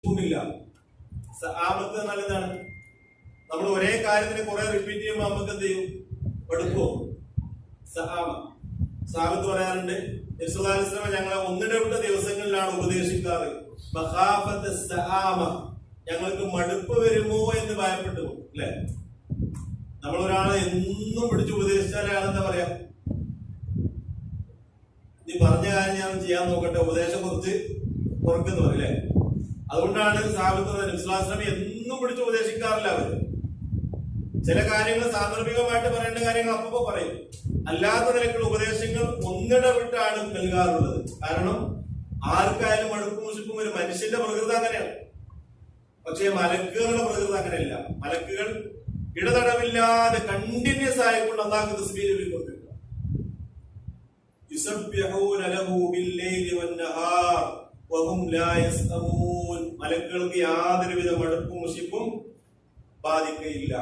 ില്ല. സആമത്ത് എന്നാൽ എന്താണ്? നമ്മൾ ഒരേ കാര്യത്തിന് കുറെ റിപ്പീറ്റ് ചെയ്യുമ്പോൾ നമുക്ക് എന്ത് ചെയ്യും? എടുക്കുമോ? സഹാബത്ത് പറയാറുണ്ട്, ഞങ്ങളെ ഒന്നിടവിട്ട ദിവസങ്ങളിലാണ് ഉപദേശിക്കാറ്. ഞങ്ങൾക്ക് മടുപ്പ് വരുമോ എന്ന് ഭയപ്പെട്ടു. അല്ലെ, നമ്മൾ ഒരാളെ എന്നും പിടിച്ച് ഉപദേശിച്ചാൽ അയാളെന്താ പറയാ, നീ പറഞ്ഞ കാര്യം ഞാൻ ചെയ്യാൻ നോക്കട്ടെ, ഉപദേശം കുറച്ച് കുറക്കുന്നു അല്ലേ. അതുകൊണ്ടാണ് സഹാബത്ത് എന്നും പിടിച്ച് ഉപദേശിക്കാറില്ല. അവര് ചില കാര്യങ്ങൾ സാന്ദർഭികമായിട്ട് പറയേണ്ട കാര്യങ്ങൾ അപ്പൊ പറയും. അല്ലാത്ത നിലക്കുള്ള ഉപദേശങ്ങൾ ഒന്നിടവിട്ടാണ് നൽകാറുള്ളത്. കാരണം ആർക്കായാലും മടുപ്പും മുഷിപ്പും ഒരു മനുഷ്യന്റെ പ്രകൃതി അങ്ങനെയാണ്. പക്ഷേ മലക്കുകളുടെ പ്രകൃതി അങ്ങനെയല്ല. മലക്കുകൾ ഇടതടവില്ലാതെ കണ്ടിന്യൂസ് ആയിക്കൊണ്ട് അല്ലാഹു തസ്ബീഹ് ചൊല്ലിക്കൊണ്ടിരിക്കുക. യുസബ്ബിഹൂന ലഹു ബില്ലൈലി വന്നഹാർ വഹും ലാ യസ്അമൂൻ. മലക്കുകൾക്ക് യാതൊരുവിധ മടുപ്പും മുഷിപ്പും ബാധിക്കുകയില്ല.